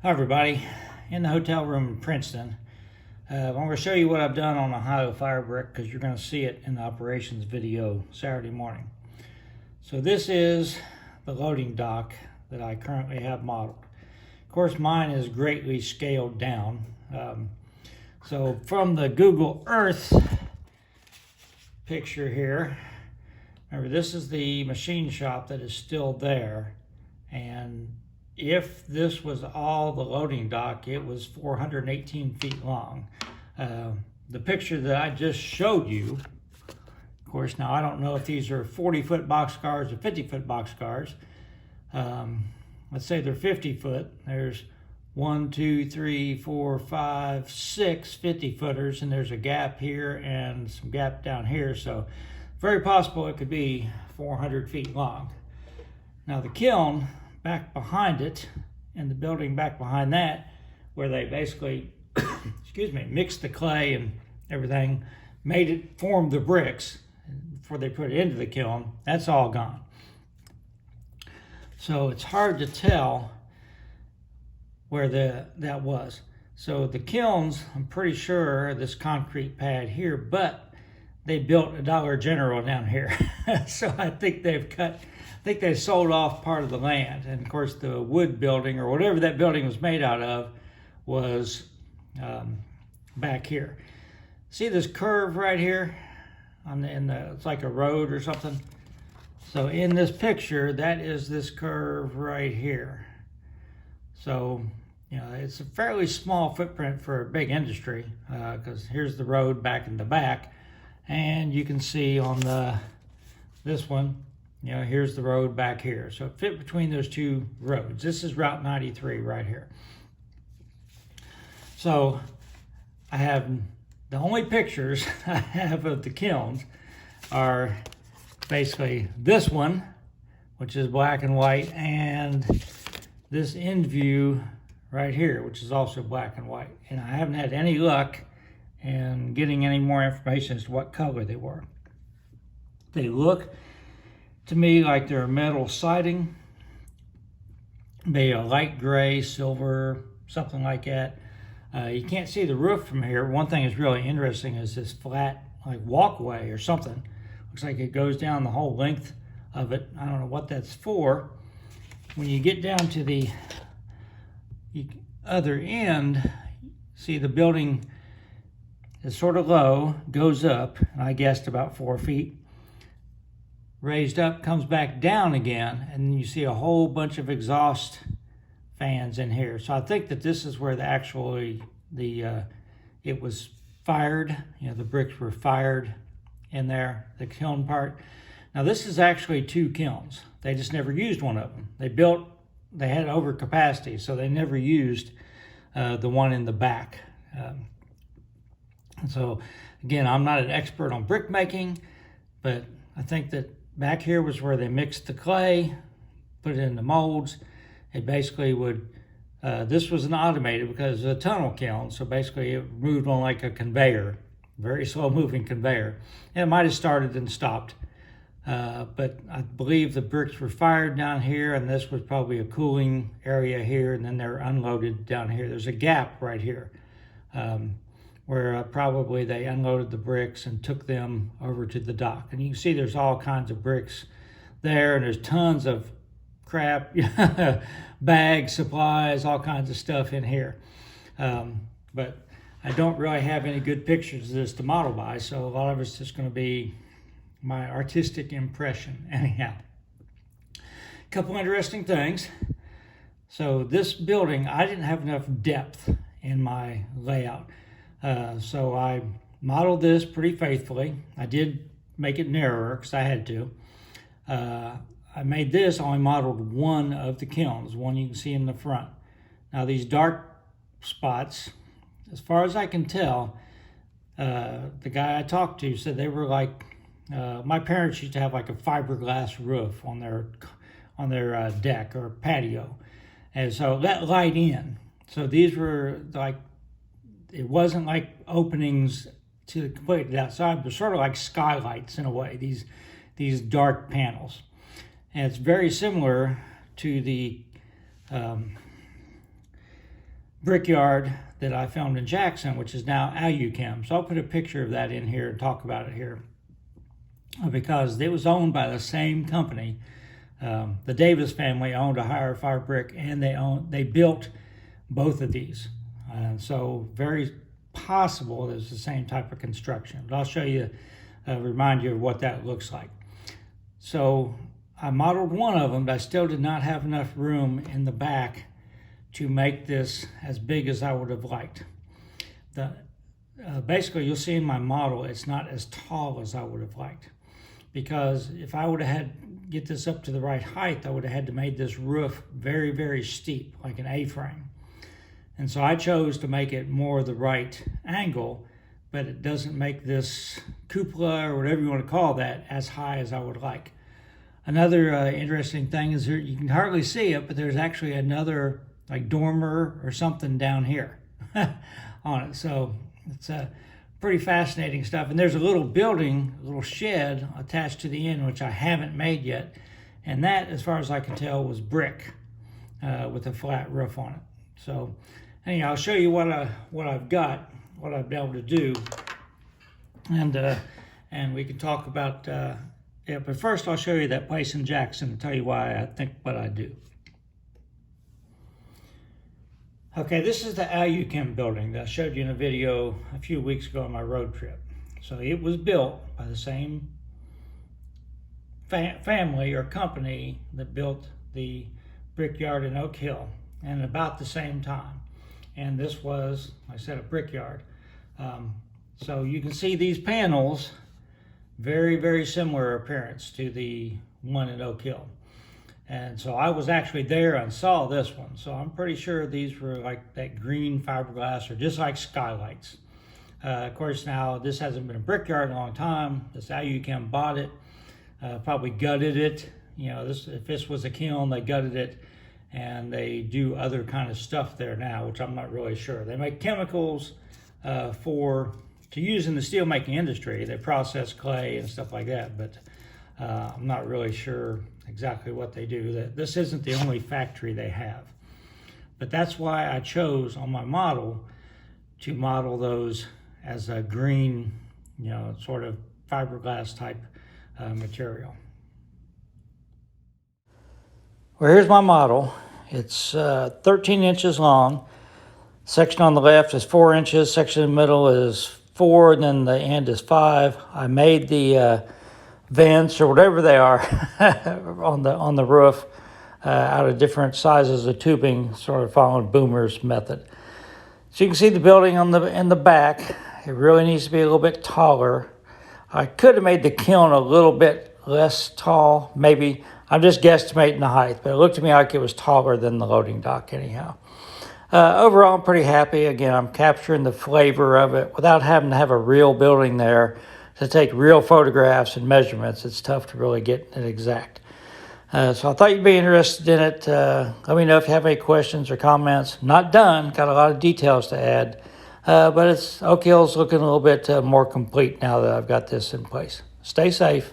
Hi everybody, in the hotel room in Princeton. I'm going to show you what I've done on Ohio Firebrick because you're going to see it in the operations video Saturday morning. So this is the loading dock that I currently have modeled. Of course mine is greatly scaled down. So from the Google Earth picture here, remember this is the machine shop that is still there, and if this was all the loading dock, it was 418 feet long. The picture that I just showed you, of course, now I don't know if these are 40-foot boxcars or 50-foot boxcars. Let's say they're 50-foot. There's 1, 2, 3, 4, 5, 6 50-footers, and there's a gap here and some gap down here. So very possible it could be 400 feet long. Now the kiln back behind it, and the building back behind that, where they basically mixed the clay and everything, formed the bricks before they put it into the kiln, that's all gone. So it's hard to tell where that was. So the kilns, I'm pretty sure this concrete pad here, but they built a Dollar General down here. So I think they sold off part of the land. And of course the wood building, or whatever that building was made out of, was back here. See this curve right here? It's like a road or something. So in this picture, that is this curve right here. So, it's a fairly small footprint for a big industry, because here's the road back in the back. And you can see on this one, here's the road back here. So it fit between those two roads. This is Route 93 right here. So I have, the only pictures I have of the kilns are basically this one, which is black and white, and this end view right here, which is also black and white. And I haven't had any luck in getting any more information as to what color they were. They look to me like they're metal siding, maybe a light gray, silver, something like that. You can't see the roof from here. One thing that's really interesting is this flat like walkway or something. Looks like it goes down the whole length of it. I don't know what that's for. When you get down to the other end, see the building is sort of low, goes up, and I guessed about 4 feet. Raised up, comes back down again, and you see a whole bunch of exhaust fans in here. So I think that this is where it was fired. The bricks were fired in there, the kiln part. Now this is actually 2 kilns. They just never used one of them. They had over capacity, so they never used the one in the back. So again, I'm not an expert on brick making, but I think that back here was where they mixed the clay, put it in the molds. It basically would, this was an automated because of a tunnel kiln. So basically it moved on like a conveyor, very slow moving conveyor. And it might've started and stopped. But I believe the bricks were fired down here, and this was probably a cooling area here, and then they're unloaded down here. There's a gap right here where probably they unloaded the bricks and took them over to the dock. And you can see there's all kinds of bricks there, and there's tons of crap, bags, supplies, all kinds of stuff in here. But I don't really have any good pictures of this to model by, so a lot of it's just going to be my artistic impression. Anyhow, a couple interesting things. So this building, I didn't have enough depth in my layout. So I modeled this pretty faithfully. I did make it narrower because I had to. I made this, only modeled one of the kilns, one you can see in the front. Now these dark spots, as far as I can tell, the guy I talked to said they were like, my parents used to have like a fiberglass roof on their deck or patio, and so let light in. So these were like, it wasn't like openings to completely outside, but sort of like skylights in a way. These dark panels, and it's very similar to the brickyard that I filmed in Jackson, which is now Aluchem. So I'll put a picture of that in here and talk about it here, because it was owned by the same company. The Davis family owned Ohio Firebrick, and they built both of these. So very possible it's the same type of construction. But I'll show you, remind you of what that looks like. So I modeled one of them, but I still did not have enough room in the back to make this as big as I would have liked. Basically, you'll see in my model, it's not as tall as I would have liked, because if I would have had get this up to the right height, I would have had to make this roof very, very steep, like an A-frame. And so I chose to make it more the right angle, but it doesn't make this cupola, or whatever you want to call that, as high as I would like. Another interesting thing is here, you can hardly see it, but there's actually another like dormer or something down here on it. So it's pretty fascinating stuff. And there's a little building, a little shed attached to the end, which I haven't made yet. And that, as far as I can tell, was brick with a flat roof on it. So anyhow, I'll show you what I've got, what I've been able to do. And we can talk about yeah, but first I'll show you that place in Jackson and tell you why I think what I do. Okay, this is the Aluchem building that I showed you in a video a few weeks ago on my road trip. So it was built by the same family or company that built the brickyard in Oak Hill, and about the same time. And this was, like I said, a brickyard. So you can see these panels, very, very similar appearance to the one in Oak Hill. And so I was actually there and saw this one. So I'm pretty sure these were like that green fiberglass, or just like skylights. Of course, now this hasn't been a brickyard in a long time. This Aluchem bought it, probably gutted it. You know, if this was a kiln, they gutted it, and they do other kind of stuff there now, which I'm not really sure. They make chemicals to use in the steel making industry. They process clay and stuff like that, but I'm not really sure exactly what they do. This isn't the only factory they have. But that's why I chose on my model to model those as a green, you know, sort of fiberglass type material. Well, here's my model. It's 13 inches long. Section on the left is 4 inches, section in the middle is 4, and then the end is 5. I made the vents, or whatever they are, on the roof out of different sizes of tubing, sort of following Boomer's method. So you can see the building in the back. It really needs to be a little bit taller. I could have made the kiln a little bit less tall, maybe. I'm just guesstimating the height, but it looked to me like it was taller than the loading dock anyhow. Overall, I'm pretty happy. Again, I'm capturing the flavor of it without having to have a real building there to take real photographs and measurements. It's tough to really get it exact. So I thought you'd be interested in it. Let me know if you have any questions or comments. Not done, got a lot of details to add, but Oak Hill's looking a little bit more complete now that I've got this in place. Stay safe.